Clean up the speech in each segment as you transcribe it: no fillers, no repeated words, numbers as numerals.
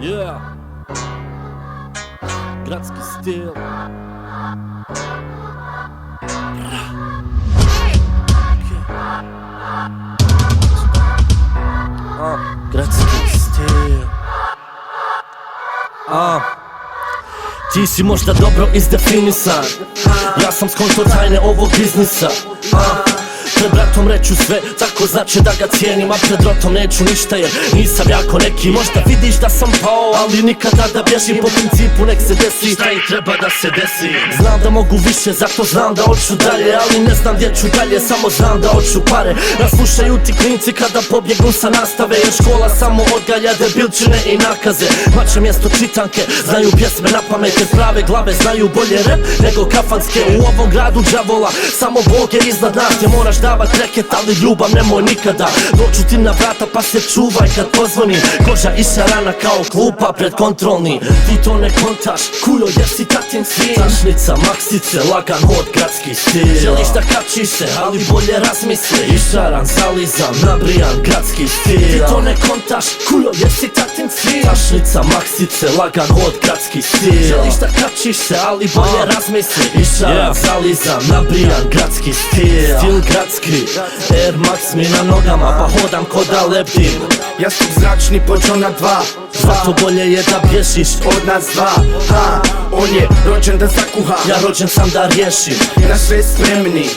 Yeah. Gradski stil. Gradski stil. Ti si možda dobro izdefinisan, ja sam skonto tajne ovog biznisa. Pred bratom reću sve, tako znači da ga cijenim, a pred rotom neću ništa jer nisam jako neki. Možda vidiš da sam pao, ali nikada da bježim, po principu nek se desi šta i treba da se desi. Znam da mogu više, zato znam da hoću dalje, ali ne znam gdje ću dalje, samo znam da hoću pare. Naslušaju ti klinci kada pobjegnu sa nastave, jer škola samo odgaja debilčine i nakaze. Mače mjesto čitanke, znaju pjesme na pamet, jer prave glave znaju bolje rap nego kafanske. U ovom gradu đavola, samo Bog je iznad nas, gdje moraš davat reket, ali ljubav nemoj nikada. Doću ti na vrata pa se čuvaj kad pozvonim, koža i šarana kao klupa pred kontrolni. Ti to ne kontaš, kujo jer si tatin sin. Tašnica, maksice, lagan hod, gradski stil. Želiš da kačiš se, ali bolje razmisli. I šaran, zalizam, nabrijan, gradski stil. Ti to ne kontaš, kujo jer si tatin sin. Tašnica, maksice, lagan hod, gradski stil. Želiš da kačiš se, ali bolje razmisli. I šaran, zalizam, nabrijan, gradski stil. Stil gradski, Air Max mi na nogama, pa hodam ko da lebdim. Ja sam zračni pođo na dva, zato bolje je da bježiš od nas dva. On je rođen da zakuha, ja rođen sam da riješim. na sve spremni,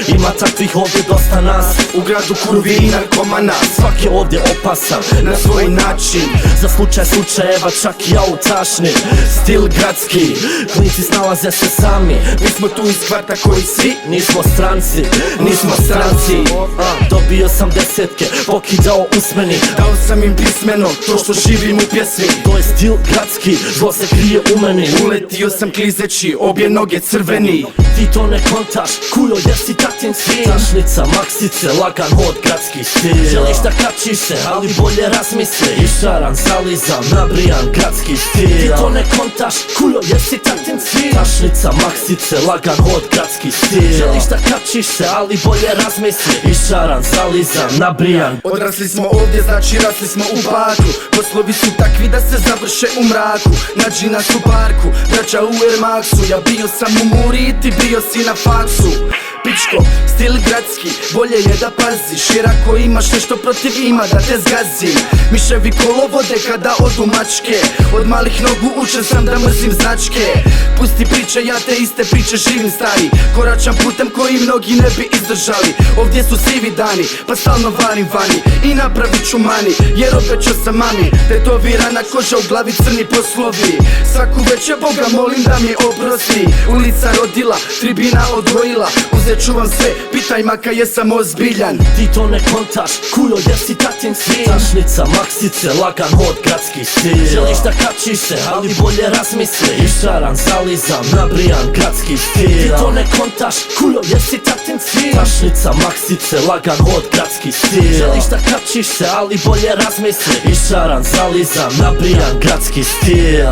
Ima takvih ovdje dosta nas, u gradu kurvi i narkomana. svak je ovdje opasan Na svoj način, za slučaj slučajeva, čak i autašni. Stil gradski, klinci snalaze se sami. mi smo tu iz kvarta koji svi Nismo stranci, nismo stranci. Dobio sam desetke, pokidao usmeni. Dao sam im pismeno, to što živim u pjesmi. To je stil gradski, zlo se krije u meni. Uletio sam klizeći, obje noge crveni. Ti to ne kontaš, kujo jer si tatin sin. Tašnica, maksice, lagan hod, gradski stil. Želiš da kačiš se, ali bolje razmisli. I šaran, zalizam, nabrijan, gradski stil. Ti to ne kontaš, kujo jer si tatin sin. Tašnica, maksice, lagan hod, gradski stil. Želiš da kačiš se, ali bolje razmisli. I šaran, zalizam, nabrijan. Odrasli smo ovdje, znači rasli smo u baku. Poslovi su takvi da se završe u mraku. Nađi nas u parku, braća u Air Maxu. Ja bio sam u Muri i ti bio si na faksu. Pičko, stil gradski, bolje je da paziš, jer ako imaš nešto protiv ima da te zgazim. Miševi kolovode kada odu mačke, od malih nogu učen sam da mrzim značke. Pusti priče, ja te iste priče živim stari, koračam putem koji mnogi ne bi izdržali. Ovdje su sivi dani, pa stalno varim vani i napravit ću mani, jer obećao sam mami. Tetovirana koža u glavi, crni poslovi, svaku večer Boga molim da mi oprosti. Ulica rodila, tribina odgojila, uzet ću vam sve, pitaj maka jesam ozbiljan. Ti to ne kontaš, kujo jer si tatin sin. Tašnica, maksice, lagan hod, gradski stil. Želiš da kačiš se, ali bolje razmisli. I šaran, zalizam, nabrijan, gradski stil. Ti to ne kontaš, kujo jer si tatin sin. Tašnica, maksice, lagan hod, gradski stil. Želiš da kačiš se, ali bolje razmisli. I šaran, zalizam, nabrijan, gradski stil.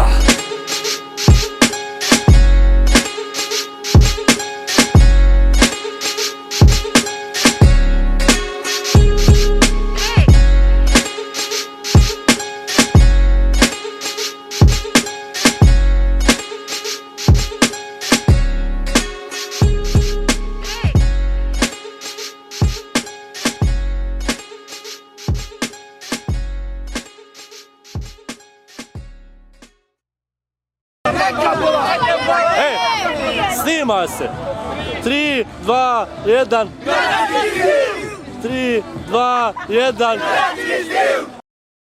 Snima se! 3, 2, 1. 3, 2, 1.